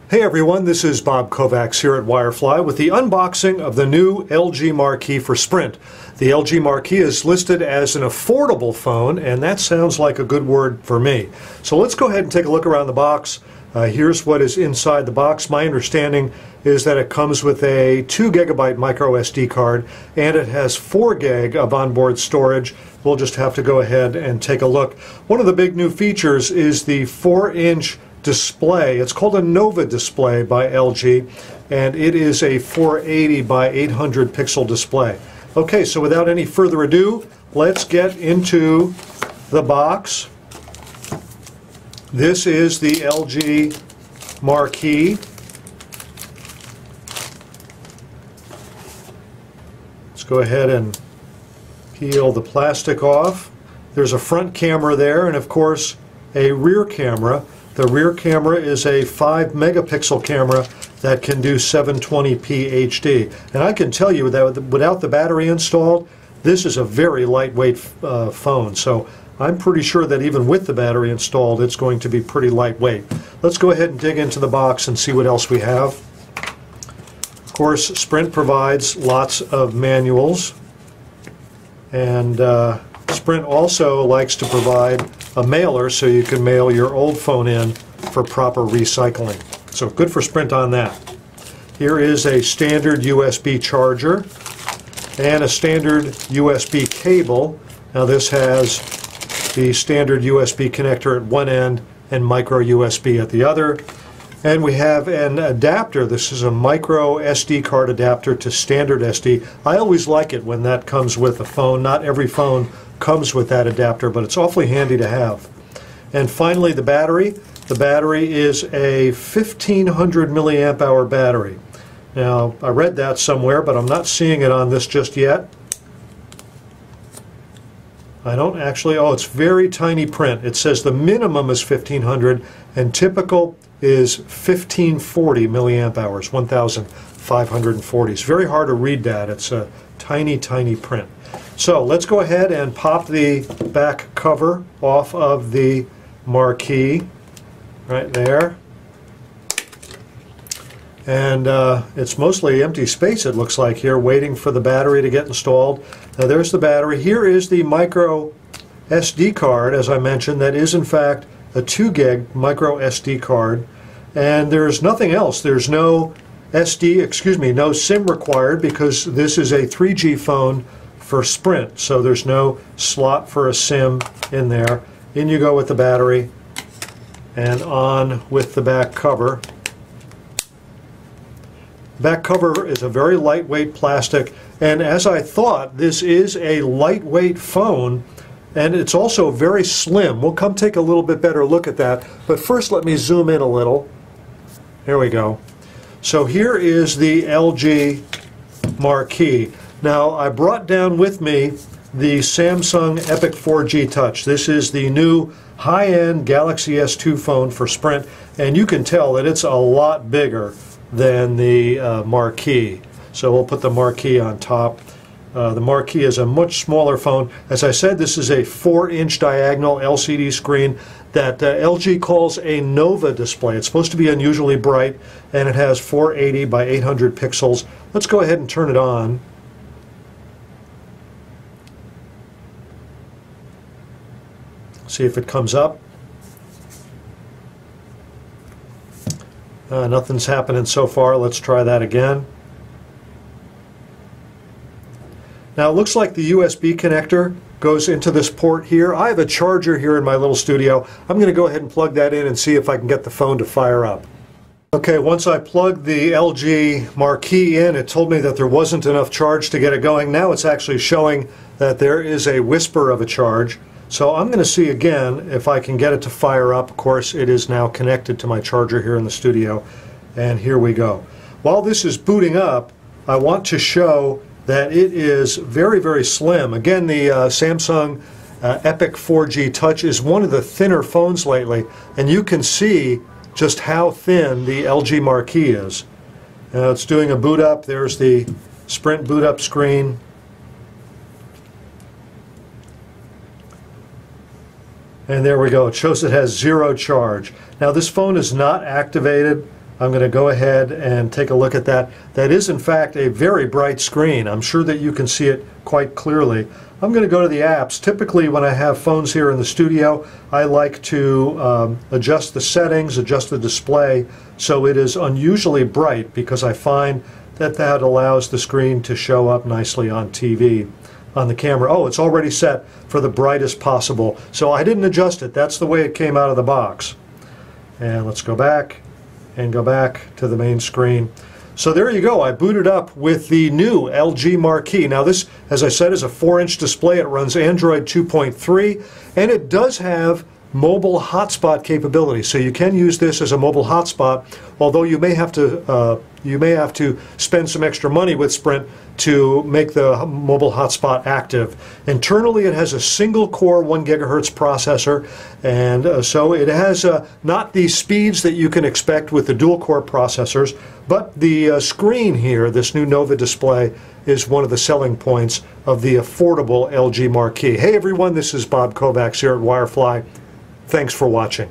Hey everyone, this is Bob Kovacs here at Wirefly with the unboxing of the new LG Marquee for Sprint. The LG Marquee is listed as an affordable phone, and that sounds like a good word for me. So let's go ahead and take a look around the box. Here's what is inside the box. My understanding is that it comes with a 2 GB micro SD card and it has 4 gig of onboard storage. We'll just have to go ahead and take a look. One of the big new features is the 4-inch display. It's called a Nova display by LG, and it is a 480 by 800 pixel display. Okay, so without any further ado, let's get into the box. This is the LG Marquee. Let's go ahead and peel the plastic off. There's a front camera there, and of course a rear camera. The rear camera is a 5 megapixel camera that can do 720p HD. And I can tell you that without the battery installed, this is a very lightweight phone. So I'm pretty sure that even with the battery installed, it's going to be pretty lightweight. Let's go ahead and dig into the box and see what else we have. Of course, Sprint provides lots of manuals. And Sprint also likes to provide a mailer so you can mail your old phone in for proper recycling. So good for Sprint on that. Here is a standard USB charger and a standard USB cable. Now this has the standard USB connector at one end and micro USB at the other. And we have an adapter. This is a micro SD card adapter to standard SD. I always like it when that comes with a phone. Not every phone comes with that adapter, but it's awfully handy to have. And finally, the battery. The battery is a 1500 milliamp hour battery. Now, I read that somewhere, but I'm not seeing it on this just yet. I don't actually, oh, it's very tiny print. It says the minimum is 1500 and typical is 1540 milliamp hours, 1540. It's very hard to read that. It's a tiny, tiny print. So let's go ahead and pop the back cover off of the Marquee right there. And it's mostly empty space, it looks like, here, waiting for the battery to get installed. Now there's the battery. Here is the micro SD card, as I mentioned, that is in fact a 2 gig micro SD card. And there's nothing else. There's no no SIM required because this is a 3G phone for Sprint, so there's no slot for a SIM in there. In you go with the battery and on with the back cover. Back cover is a very lightweight plastic, and as I thought, this is a lightweight phone, and it's also very slim. We'll come take a little bit better look at that, but first let me zoom in a little. Here we go. So here is the LG Marquee. Now, I brought down with me the Samsung Epic 4G Touch. This is the new high-end Galaxy S2 phone for Sprint, and you can tell that it's a lot bigger than the Marquee. So we'll put the Marquee on top. The Marquee is a much smaller phone. As I said, this is a 4-inch diagonal LCD screen that LG calls a Nova display. It's supposed to be unusually bright, and it has 480 by 800 pixels. Let's go ahead and turn it on. See if it comes up. Nothing's happening so far. Let's try that again. Now it looks like the USB connector goes into this port here. I have a charger here in my little studio. I'm going to go ahead and plug that in and see if I can get the phone to fire up. Okay, once I plugged the LG Marquee in, it told me that there wasn't enough charge to get it going. Now it's actually showing that there is a whisper of a charge. So I'm going to see again if I can get it to fire up. Of course, it is now connected to my charger here in the studio. And here we go. While this is booting up, I want to show that it is very, very slim. Again, the Samsung Epic 4G Touch is one of the thinner phones lately, and you can see just how thin the LG Marquee is. Now it's doing a boot up. There's the Sprint boot up screen. And there we go. It shows it has 0 charge. Now this phone is not activated I'm going to go ahead and take a look at that. That is in fact a very bright screen. I'm sure that you can see it quite clearly. I'm going to go to the apps. Typically when I have phones here in the studio, I like to adjust the settings, adjust the display so it is unusually bright, because I find that that allows the screen to show up nicely on TV, on the camera. Oh, it's already set for the brightest possible. So I didn't adjust it. That's the way it came out of the box. And let's go back and go back to the main screen. So there you go. I booted up with the new LG Marquee. Now this, as I said, is a 4-inch display. It runs Android 2.3, and it does have mobile hotspot capability. So you can use this as a mobile hotspot, although you may have to spend some extra money with Sprint to make the mobile hotspot active. Internally, it has a single-core 1 gigahertz processor, and so it has not the speeds that you can expect with the dual-core processors, but the screen here, this new Nova display, is one of the selling points of the affordable LG Marquee. Hey everyone, this is Bob Kovacs here at Wirefly. Thanks for watching.